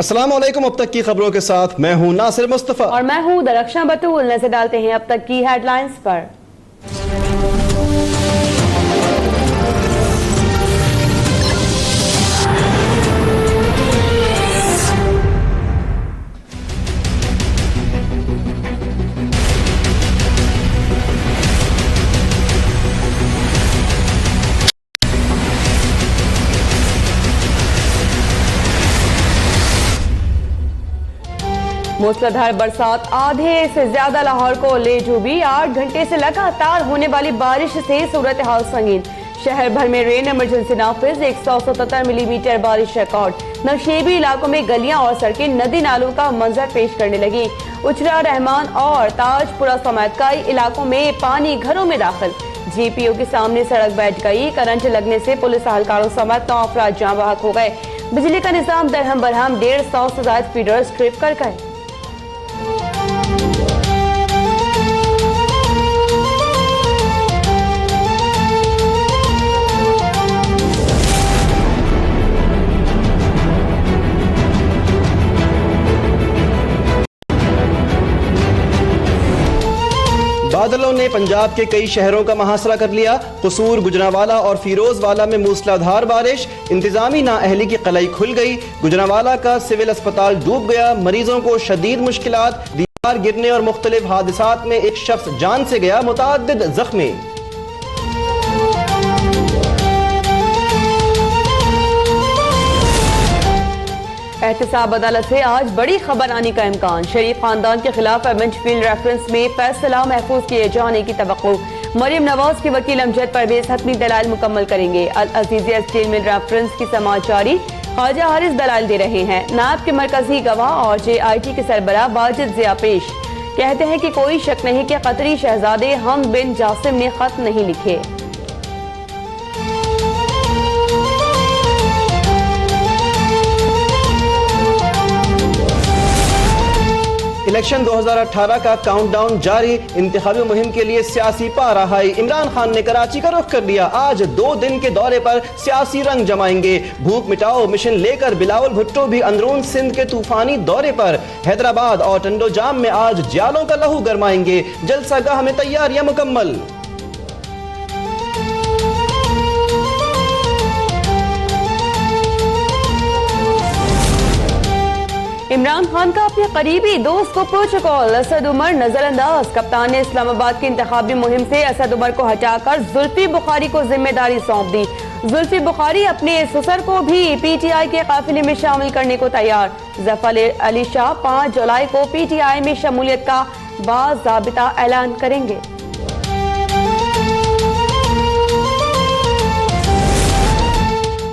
अस्सलाम वालेकुम। अब तक की खबरों के साथ मैं हूं नासिर मुस्तफा और मैं हूं दरख्शां बतूल। नजर डालते हैं अब तक की हेडलाइंस पर। मूसलाधार बरसात आधे से ज्यादा लाहौर को ले डूबी। 8 घंटे से लगातार होने वाली बारिश से सूरत हाल संगीन। शहर भर में रेन इमरजेंसी नाफिज। 177 मिलीमीटर बारिश रिकॉर्ड। नौशेबी इलाकों में गलियां और सड़कें नदी नालों का मंजर पेश करने लगी। उचरा, रहमान और ताजपुरा समेत कई इलाकों में पानी घरों में दाखिल। जीपीओ के सामने सड़क बैठ गई। करंट लगने से पुलिस एहलकारों समेत 9 अफराद जाँ बहक हो गए। बिजली का निजाम दरहम बरहम। 150 से ज्यादा फीडर्स ट्रिप कर गए। बादलों ने पंजाब के कई शहरों का मुहासरा कर लिया। कसूर, गुजरांवाला और फिरोजवाला में मूसलाधार बारिश। इंतजामी नाअहली की कलाई खुल गई। गुजरांवाला का सिविल अस्पताल डूब गया। मरीजों को शदीद मुश्किलात। दीवार गिरने और मुख्तलिफ हादसात में एक शख्स जान से गया, मुतअद्दिद जख्मी। एहतसाब अदालत से आज बड़ी खबर आने का इम्कान। शरीफ खानदान के खिलाफ एवेंचफील्ड रेफरेंस में फैसला महफूज किए जाने की तवक्को। मरियम नवाज के वकील अमजद परवेज हतमी दलाल मुकम्मल करेंगे। अल अजीजिया स्टील मिल रेफरेंस की समाअत जारी। ख्वाजा हारिस दलाल दे रहे हैं। नायब के मरकजी गवाह और JIT के सरबराह वाजिद जिया पेश कहते हैं कि कोई शक नहीं कि कतरी शहजादे हम बिन जासिम ने खत नहीं लिखे। इलेक्शन 2018 का काउंटडाउन जारी। इंतखाबी मुहिम के लिए सियासी पाराहाई। इमरान खान ने कराची का रुख कर लिया। आज 2 दिन के दौरे पर सियासी रंग जमाएंगे। भूख मिटाओ मिशन लेकर बिलावल भुट्टो भी अंदरून सिंध के तूफानी दौरे पर। हैदराबाद और टंडो जाम में आज जियालों का लहू गरमाएंगे। जलसागाह में तैयारियां मुकम्मल। इमरान खान का अपने करीबी दोस्त को प्रोटोकॉल। असद उमर नजरअंदाज। कप्तान ने इस्लामाबाद की इंतखाबी मुहिम से असद उमर को हटाकर जुल्फी बुखारी को जिम्मेदारी सौंप दी। जुल्फी बुखारी अपने ससुर को भी PTI के काफिले में शामिल करने को तैयार। जफर अली शाह 5 जुलाई को PTI में शमूलियत का बाज़ाबिता ऐलान करेंगे।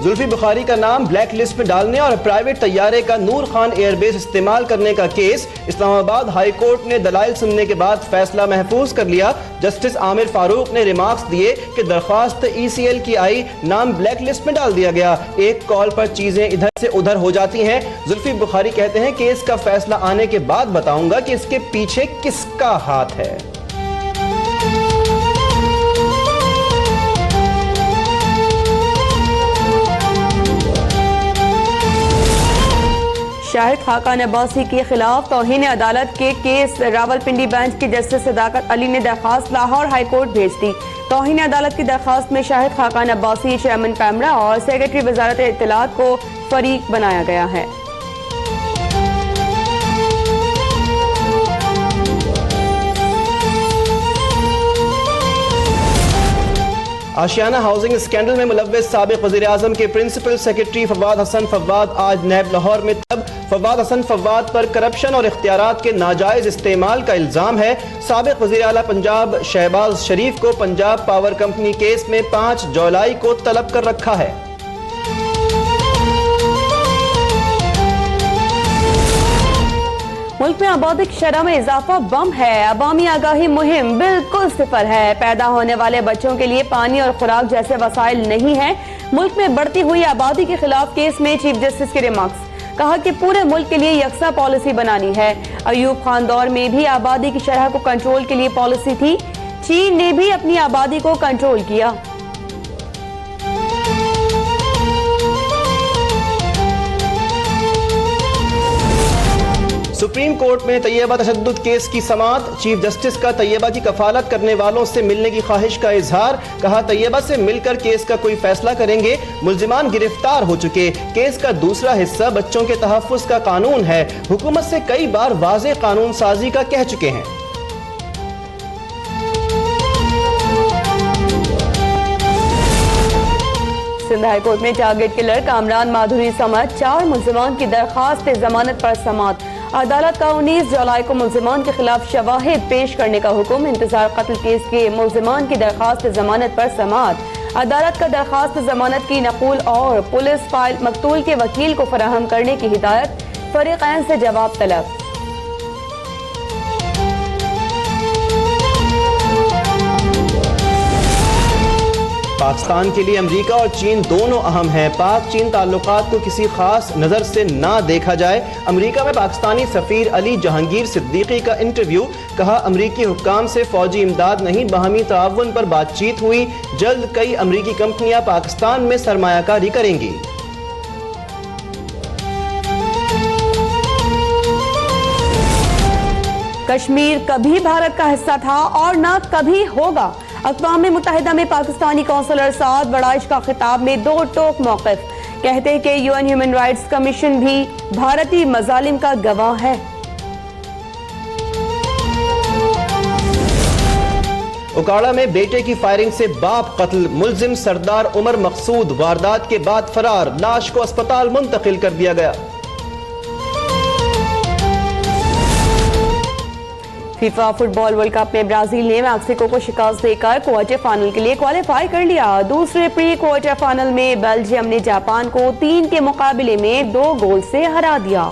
जुल्फी बुखारी का नाम ब्लैक लिस्ट में डालने और प्राइवेट तैयारे का नूर खान एयरबेस इस्तेमाल करने का केस। इस्लामाबाद हाई कोर्ट ने दलाइल सुनने के बाद फैसला महफूज कर लिया। जस्टिस आमिर फारूक ने रिमार्क्स दिए कि दरख्वास्त ECL की आई, नाम ब्लैक लिस्ट में डाल दिया गया। एक कॉल पर चीजें इधर से उधर हो जाती हैं। जुल्फी बुखारी कहते हैं केस का फैसला आने के बाद बताऊंगा कि इसके पीछे किसका हाथ है। शाहिद खाकान अब्बासी के खिलाफ तौहीन अदालत के केस। रावलपिंडी बेंच की जस्टिस सदाकत अली ने दरखास्त लाहौर हाई कोर्ट भेज दी। तौहीन अदालत की दरखास्त में शाहिद खाकान अब्बासी, चेयरमैन पैमरा और सेक्रेटरी वजारत इत्तलात को फरीक बनाया गया है। आशियाना हाउसिंग स्कैंडल में मुलव्वस साबिक वज़ीर आज़म के प्रिंसिपल सेक्रेटरी फवाद हसन फवाद आज नैब लाहौर में। तब फवाद हसन फवाद पर करप्शन और इख्तियारात के नाजायज इस्तेमाल का इल्जाम है। साबिक वज़ीर आला पंजाब शहबाज शरीफ को पंजाब पावर कंपनी केस में 5 जुलाई को तलब कर रखा है। मुल्क में आबादी की शरह में इजाफा बम है। अवामी आगाही मुहिम बिल्कुल सिफर है। पैदा होने वाले बच्चों के लिए पानी और खुराक जैसे वसाइल नहीं है। मुल्क में बढ़ती हुई आबादी के खिलाफ केस में चीफ जस्टिस के रिमार्क्स। कहा कि पूरे मुल्क के लिए यकसा पॉलिसी बनानी है। अयूब खान दौर में भी आबादी की शरह को कंट्रोल के लिए पॉलिसी थी। चीन ने भी अपनी आबादी को कंट्रोल किया। सुप्रीम कोर्ट में तैयबा तशद्दुद केस की समाअत। चीफ जस्टिस का तैयबा की कफालत करने वालों से मिलने की ख्वाहिश का इजहार। कहा तैयबा से मिलकर केस का कोई फैसला करेंगे। मुल्जिमान गिरफ्तार हो चुके। केस का दूसरा हिस्सा बच्चों के तहफ्फुज़ का कानून है। हुकूमत से कई बार वाज़ेह कानून साजी का कह चुके हैं। सिंध हाई कोर्ट में टारगेट किलर कामरान माधुरी समेत 4 मुल्जिमान की दरखास्त जमानत पर समाअत। अदालत का 19 जुलाई को मुल्जिमान के खिलाफ शवाहिद पेश करने का हुक्म। इंतजार कत्ल केस के मुल्जिमान की दरखास्त जमानत पर समाअत। अदालत का दरखास्त जमानत की नकूल और पुलिस फाइल मकतूल के वकील को फराहम करने की हिदायत। फरीकैन से जवाब तलब। पाकिस्तान के लिए अमेरिका और चीन दोनों अहम हैं। पाक चीन ताल्लुकात को किसी खास नज़र से ना देखा जाए। अमेरिका में पाकिस्तानी सफ़ीर अली जहांगीर सिद्दीकी का इंटरव्यू। कहा अमेरिकी हुक्काम से फौजी इमदाद नहीं बाहमी ताउन पर बातचीत हुई। जल्द कई अमेरिकी कंपनियां पाकिस्तान में सरमायाकारी करेंगी। कश्मीर कभी भारत का हिस्सा था और न कभी होगा। अक़वाम मुत्तहिदा में पाकिस्तानी कौंसलर साद बड़ाइश का खिताब में दो टोक मौक़िफ़। कहते हैं कि यूएन ह्यूमन राइट्स कमीशन भी भारतीय मज़ालिम का गवाह है। उकाड़ा में बेटे की फायरिंग से बाप कत्ल। मुल्जिम सरदार उमर मकसूद वारदात के बाद फरार। लाश को अस्पताल मुंतकिल कर दिया गया। फीफा फुटबॉल वर्ल्ड कप में ब्राजील ने मैक्सिको को शिकस्त देकर क्वार्टर फाइनल के लिए क्वालिफाई कर लिया। दूसरे प्री क्वार्टर फाइनल में बेल्जियम ने जापान को 3 के मुकाबले में 2 गोल से हरा दिया।